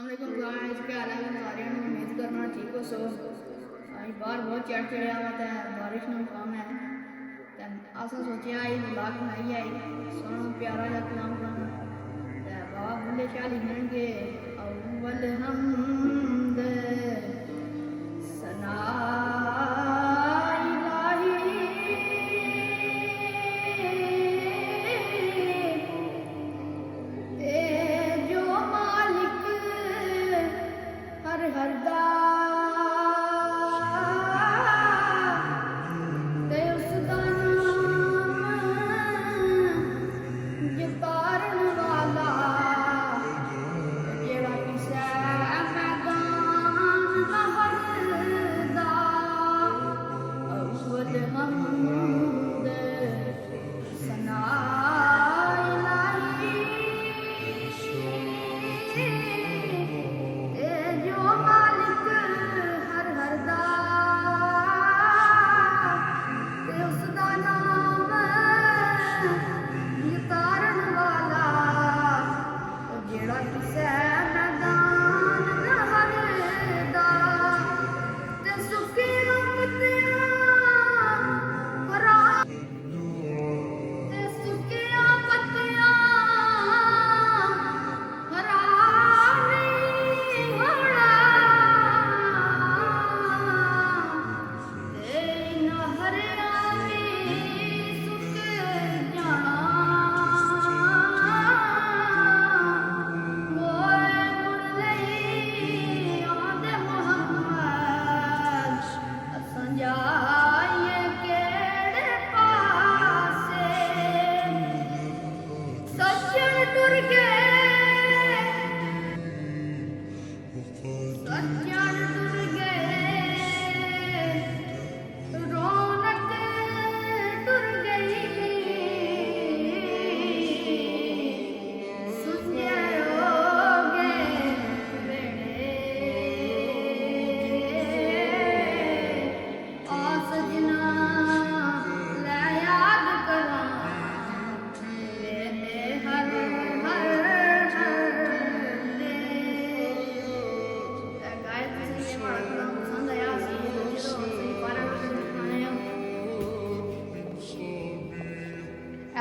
वालेकुम गाइस, क्या हाल है सारे? उम्मीद करना ठीक हो सो। आज बाहर बहुत चढ़ चढ़िया हुआ है, बारिश में काम है। असा सोचा आई ब्लॉग बनाई आई सोना प्यारा जा कलाम गाना बाबा बुल्ले शाह लिखेंगे अव्वल हमद सना हरदा ते उसदा नाम जतारन वाला जेड़ा किसै मैदान हरदा अव्वल हमद सना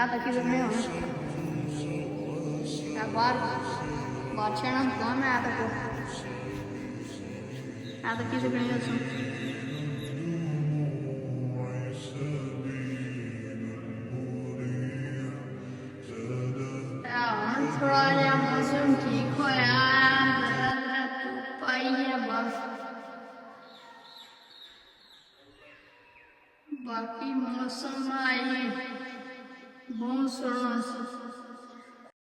आता किधर में हो? बार बादशाह नाम कौन है? आता को आता किधर में हो? थोड़ा या मौसम ठीक हो यार, पाई है बस, बाकी मौसम आई बहुत